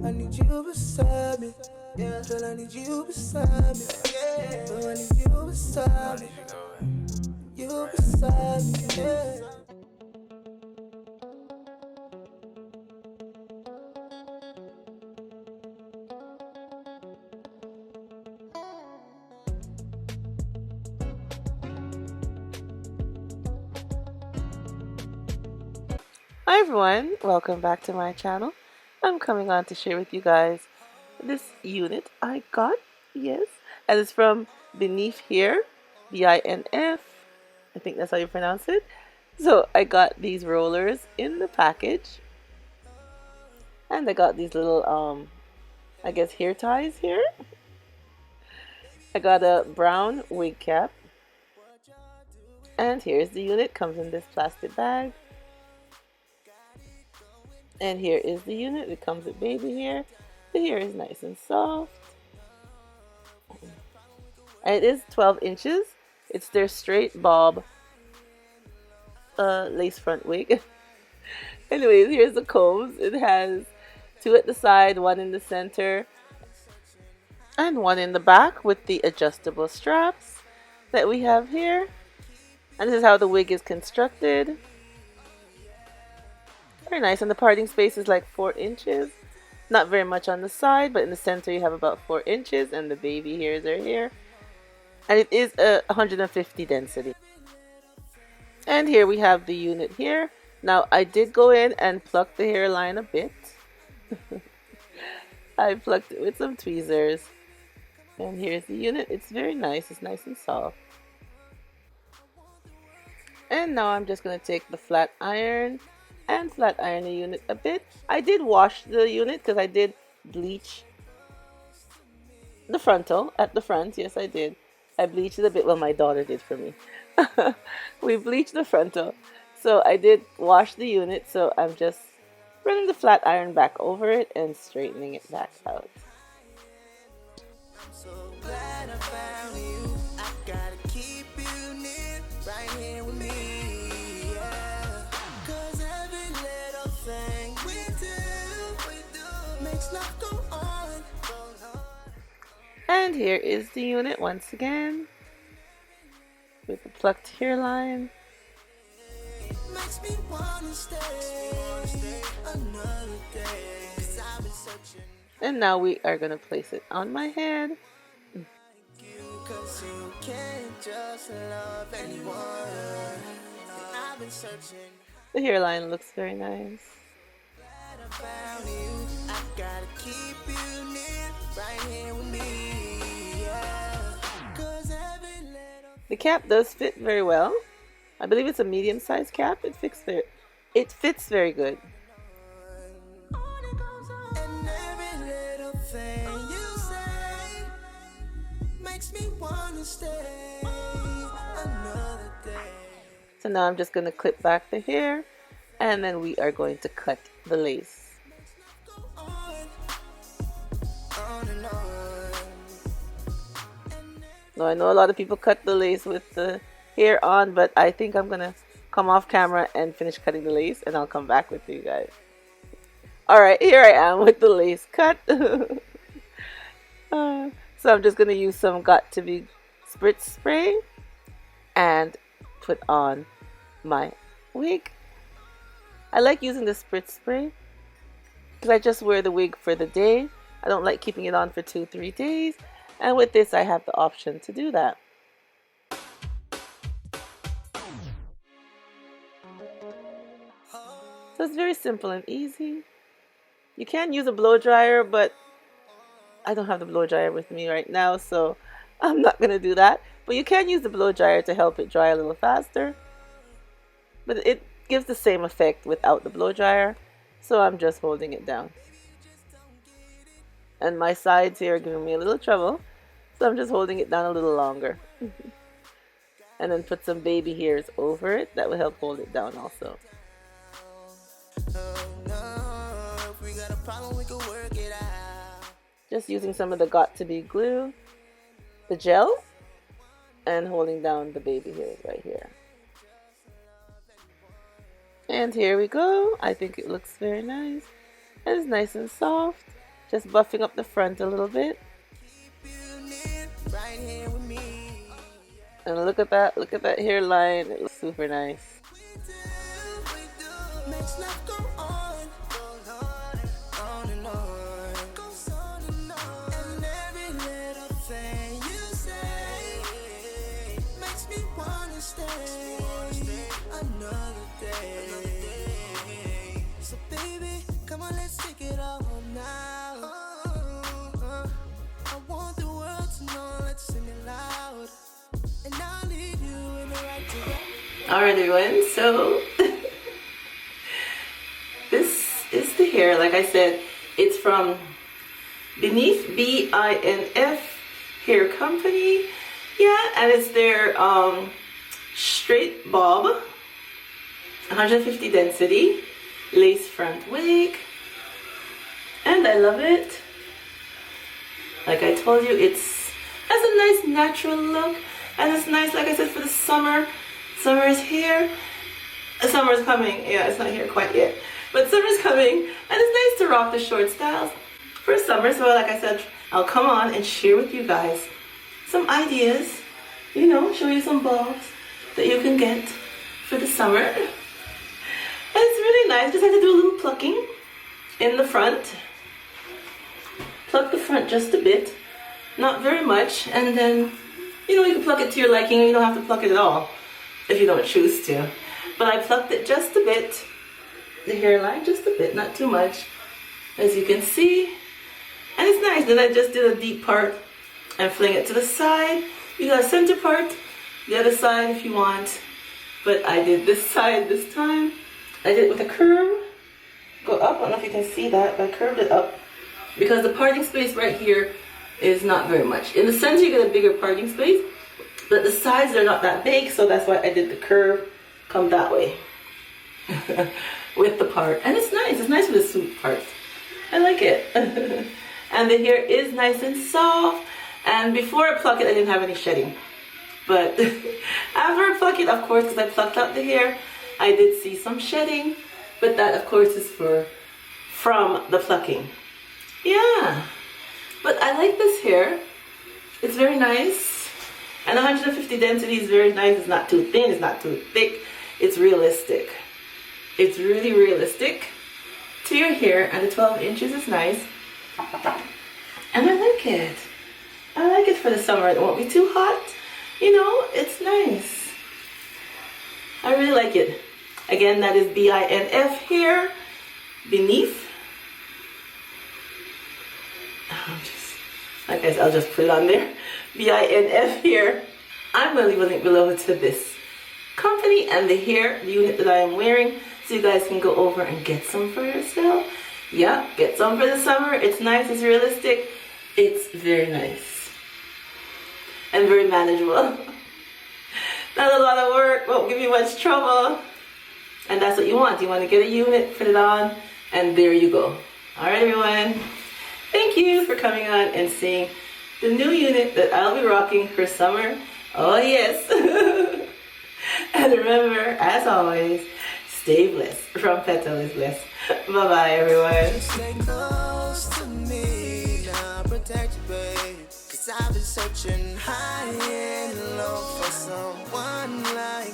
I need you beside me. Yeah, girl, I need you beside me. Yeah, oh, I need you beside me. You beside me. Yeah. Hi everyone, welcome back to my channel. I'm coming on to share with you guys this unit I got, yes, and it's from Binf Hair, Binf, I think that's how you pronounce it. So I got these rollers in the package, and I got these little, I guess hair ties here. I got a brown wig cap, and here's the unit, comes in this plastic bag. And here is the unit. It comes with baby hair. The hair is nice and soft. And it is 12 inches. It's their straight bob lace front wig. Anyways, here's the combs. It has two at the side, one in the center, and one in the back with the adjustable straps that we have here. And this is how the wig is constructed. Very nice, and the parting space is like 4 inches. Not very much on the side, but in the center you have about 4 inches, and the baby hairs are here. And it is a 150 density. And here we have the unit here. Now I did go in and pluck the hairline a bit. I plucked it with some tweezers. And here's the unit. It's very nice. It's nice and soft. And now I'm just going to take the flat iron and flat iron the unit a bit. I did wash the unit because I did bleach the frontal at the front. Yes, I did. I bleached it a bit. Well, my daughter did for me. We bleached the frontal. So I did wash the unit. So I'm just running the flat iron back over it and straightening it back out. I'm so glad I found you. I gotta keep you near, right here with me. And here is the unit once again with the plucked hairline. And now we are going to place it on my head. The hairline looks very nice. The cap does fit very well. I believe it's a medium-sized cap. It fits very good. So now I'm just going to clip back the hair, and then we are going to cut the lace. Now I know a lot of people cut the lace with the hair on, but I think I'm going to come off camera and finish cutting the lace, and I'll come back with you guys. Alright, here I am with the lace cut. So I'm just going to use some Got To Be spritz spray and put on my wig. I like using the spritz spray because I just wear the wig for the day. I don't like keeping it on for 2-3 days. And with this, I have the option to do that. So it's very simple and easy. You can use a blow dryer, but I don't have the blow dryer with me right now, so I'm not going to do that. But you can use the blow dryer to help it dry a little faster. But it gives the same effect without the blow dryer, so I'm just holding it down. And my sides here are giving me a little trouble, so I'm just holding it down a little longer. And then put some baby hairs over it. That will help hold it down also. Just using some of the Got To Be glue, the gel, and holding down the baby hairs right here. And here we go. I think it looks very nice. And it's nice and soft. Just buffing up the front a little bit. And look at that hairline. It looks super nice. So baby, come on, let's take it all now. I want the world to know, let's sing it loud. And I'll lead you in the right direction. Alright everyone, so this is the hair. Like I said, it's from Binf, B-I-N-F Hair Company. Yeah, and it's their straight bob, 150 density, lace front wig, and I love it. Like I told you, it's has a nice natural look, and it's nice, like I said, for the summer. Summer is here. Summer is coming. Yeah, it's not here quite yet, but summer's coming, and it's nice to rock the short styles for summer. So like I said, I'll come on and share with you guys some ideas, you know, show you some bobs that you can get for the summer. And it's really nice. Just have to do a little plucking in the front. Pluck the front just a bit, not very much, and then, you know, you can pluck it to your liking, or you don't have to pluck it at all if you don't choose to. But I plucked it just a bit, the hairline just a bit, not too much, as you can see. And it's nice. Then I just did a deep part and fling it to the side. You got a center part, the other side if you want, but I did this side this time. I did it with a curve, go up. I don't know if you can see that, but I curved it up because the parting space right here is not very much. In the center you get a bigger parting space, but the sides are not that big, so that's why I did the curve come that way with the part. And it's nice. It's nice with the swoop part. I like it. And the hair is nice and soft. And before I pluck it, I didn't have any shedding. But after I pluck it, of course, because I plucked out the hair, I did see some shedding. But that, of course, is from the plucking. Yeah. But I like this hair. It's very nice. And 150 density is very nice. It's not too thin. It's not too thick. It's realistic. It's really realistic to your hair. And the 12 inches is nice. And I like it. I like it for the summer. It won't be too hot. You know, it's nice. I really like it. Again, that is B-I-N-F Hair, Binf. Like I said, I'll just put it on there. B-I-N-F Hair. I'm going to leave a link below to this company and the hair unit that I am wearing, so you guys can go over and get some for yourself. Yeah, get some for the summer. It's nice. It's realistic. It's very nice. And very manageable. Not a lot of work, won't give you much trouble. And that's what you want. You want to get a unit, put it on, and there you go. Alright everyone. Thank you for coming on and seeing the new unit that I'll be rocking for summer. Oh yes. And remember, as always, stay blessed from Petalisbless. Bye bye everyone. Stay close to me, now protect you, babe. 'Cause I've been searching high and low for someone like